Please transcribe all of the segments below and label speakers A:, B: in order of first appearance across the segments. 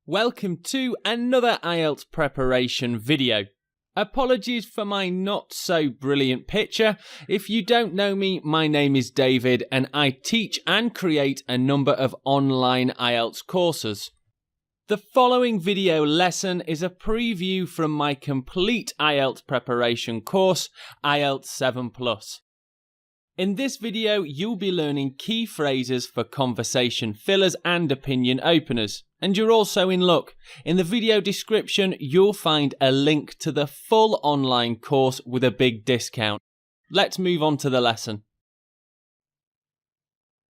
A: Welcome to another IELTS preparation video. Apologies for my not so brilliant picture. If you don't know me, my name is David and I teach and create a number of online IELTS courses. The following video lesson is a preview from my complete IELTS preparation course, IELTS 7+. In this video, you'll be learning key phrases for conversation fillers and opinion openers. And you're also in luck. In the video description, you'll find a link to the full online course with a big discount. Let's move on to the lesson.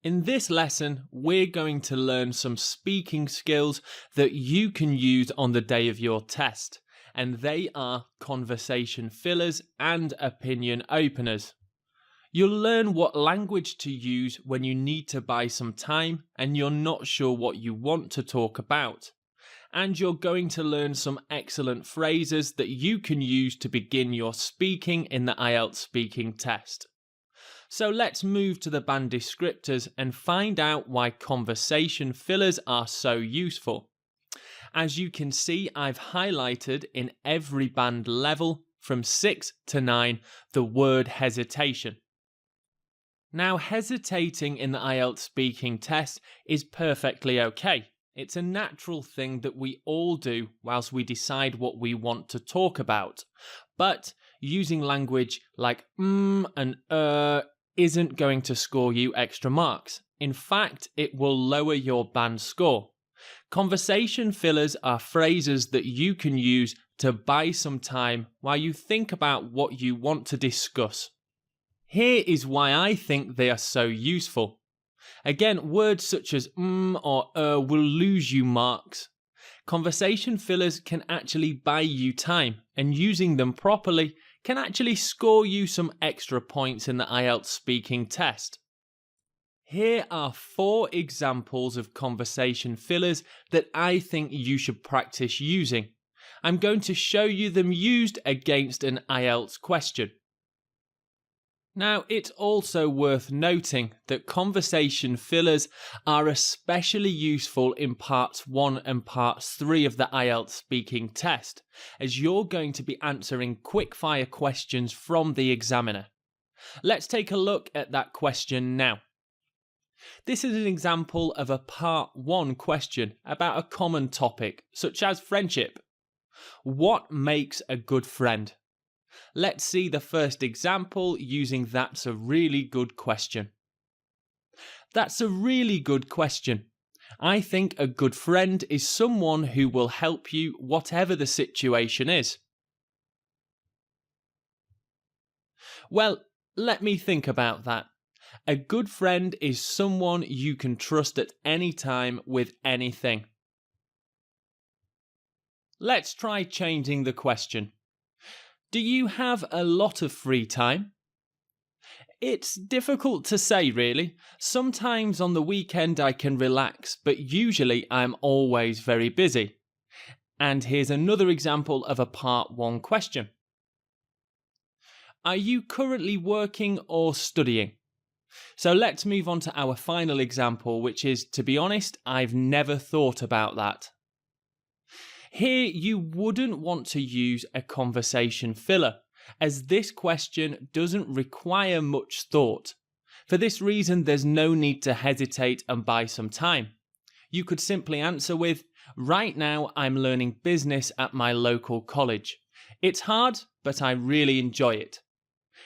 A: In this lesson, we're going to learn some speaking skills that you can use on the day of your test. And they are conversation fillers and opinion openers. You'll learn what language to use when you need to buy some time and you're not sure what you want to talk about. And you're going to learn some excellent phrases that you can use to begin your speaking in the IELTS speaking test. So let's move to the band descriptors and find out why conversation fillers are so useful. As you can see, I've highlighted in every band level from 6 to 9 the word hesitation. Now, hesitating in the IELTS speaking test is perfectly okay. It's a natural thing that we all do whilst we decide what we want to talk about. But using language like and isn't going to score you extra marks. In fact, it will lower your band score. Conversation fillers are phrases that you can use to buy some time while you think about what you want to discuss. Here is why I think they are so useful. Again, words such as or will lose you marks. Conversation fillers can actually buy you time, and using them properly can actually score you some extra points in the IELTS speaking test. Here are 4 examples of conversation fillers that I think you should practice using. I'm going to show you them used against an IELTS question. Now, it's also worth noting that conversation fillers are especially useful in parts 1 and parts 3 of the IELTS speaking test, as you're going to be answering quick-fire questions from the examiner. Let's take a look at that question now. This is an example of a part 1 question about a common topic, such as friendship. What makes a good friend? Let's see the first example using "That's a really good question." That's a really good question. I think a good friend is someone who will help you whatever the situation is. Well, let me think about that. A good friend is someone you can trust at any time with anything. Let's try changing the question. Do you have a lot of free time? It's difficult to say, really. Sometimes on the weekend I can relax, but usually I'm always very busy. And here's another example of a part 1 question. Are you currently working or studying? So let's move on to our final example, which is, to be honest, I've never thought about that. Here, you wouldn't want to use a conversation filler, as this question doesn't require much thought. For this reason, there's no need to hesitate and buy some time. You could simply answer with, "Right now, I'm learning business at my local college. It's hard, but I really enjoy it."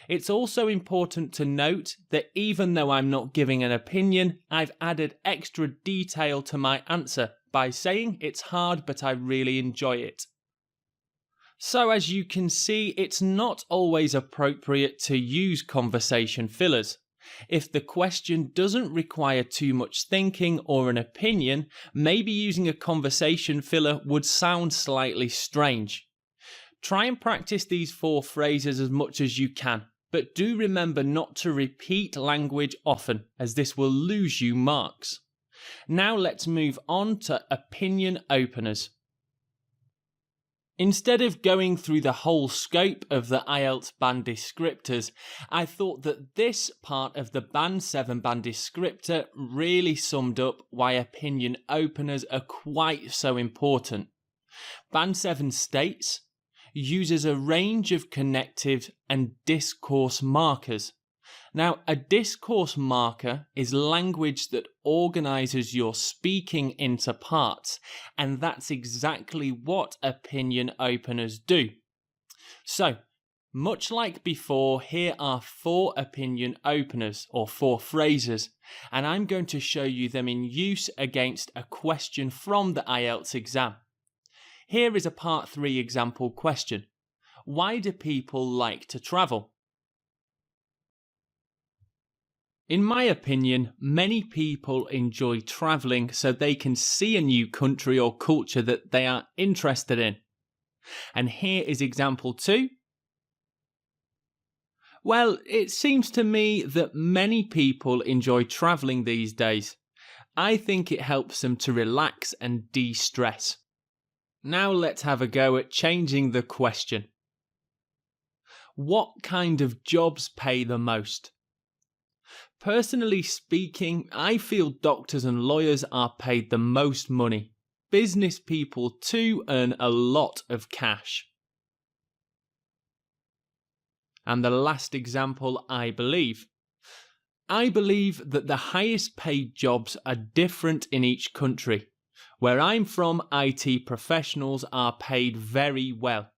A: It's also important to note that even though I'm not giving an opinion, I've added extra detail to my answer by saying it's hard, but I really enjoy it. So as you can see, it's not always appropriate to use conversation fillers. If the question doesn't require too much thinking or an opinion, maybe using a conversation filler would sound slightly strange. Try and practice these 4 phrases as much as you can, but do remember not to repeat language often, as this will lose you marks. Now let's move on to opinion openers. Instead of going through the whole scope of the IELTS band descriptors, I thought that this part of the Band 7 band descriptor really summed up why opinion openers are quite so important. Band 7 states, uses a range of connective and discourse markers. Now, a discourse marker is language that organizes your speaking into parts, and that's exactly what opinion openers do. So, much like before, here are 4 opinion openers, or 4 phrases, and I'm going to show you them in use against a question from the IELTS exam. Here is a Part 3 example question. Why do people like to travel? In my opinion, many people enjoy travelling so they can see a new country or culture that they are interested in. And here is example 2. Well, it seems to me that many people enjoy travelling these days. I think it helps them to relax and de-stress. Now let's have a go at changing the question. What kind of jobs pay the most? Personally speaking, I feel doctors and lawyers are paid the most money. Business people too earn a lot of cash. And the last example, I believe that the highest paid jobs are different in each country. Where I'm from, IT professionals are paid very well.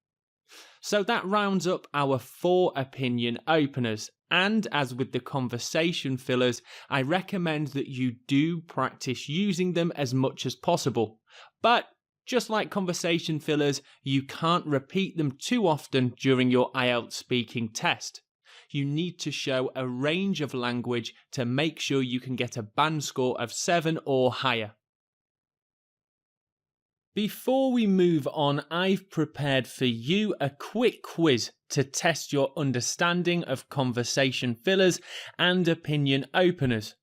A: So that rounds up our 4 opinion openers. And as with the conversation fillers, I recommend that you do practice using them as much as possible. But just like conversation fillers, you can't repeat them too often during your IELTS speaking test. You need to show a range of language to make sure you can get a band score of 7 or higher. Before we move on, I've prepared for you a quick quiz to test your understanding of conversation fillers and opinion openers.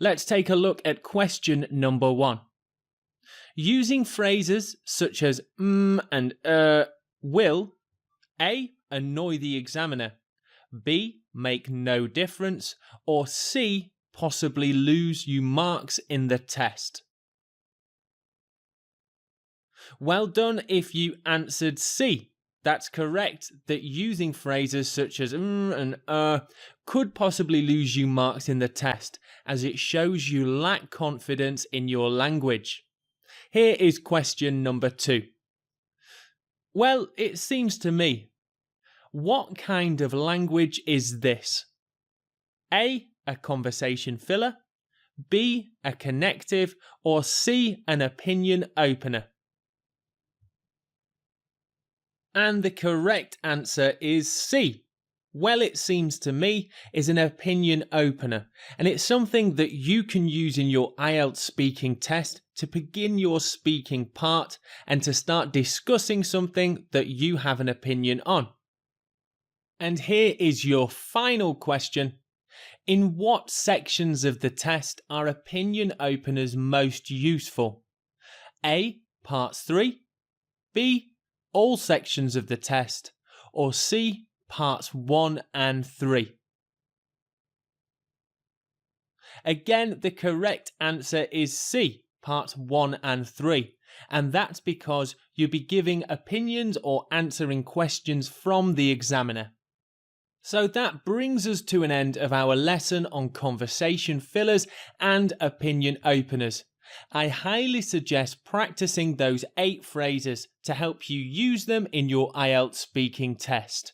A: Let's take a look at question number 1. Using phrases such as and will A. Annoy the examiner, B. Make no difference, or C. Possibly lose you marks in the test? Well done if you answered C. That's correct that using phrases such as and could possibly lose you marks in the test, as it shows you lack confidence in your language. Here is question number 2. Well, it seems to me, what kind of language is this? A. A conversation filler, B. A connective, or C. An opinion opener? And the correct answer is C. Well, it seems to me is an opinion opener, and it's something that you can use in your IELTS speaking test to begin your speaking part and to start discussing something that you have an opinion on. And here is your final question. In what sections of the test are opinion openers most useful? A. Parts 3, B. All sections of the test, or C. Parts 1 and 3? Again, the correct answer is C. Parts 1 and 3, and that's because you'll be giving opinions or answering questions from the examiner. So that brings us to an end of our lesson on conversation fillers and opinion openers. I highly suggest practicing those 8 phrases to help you use them in your IELTS speaking test.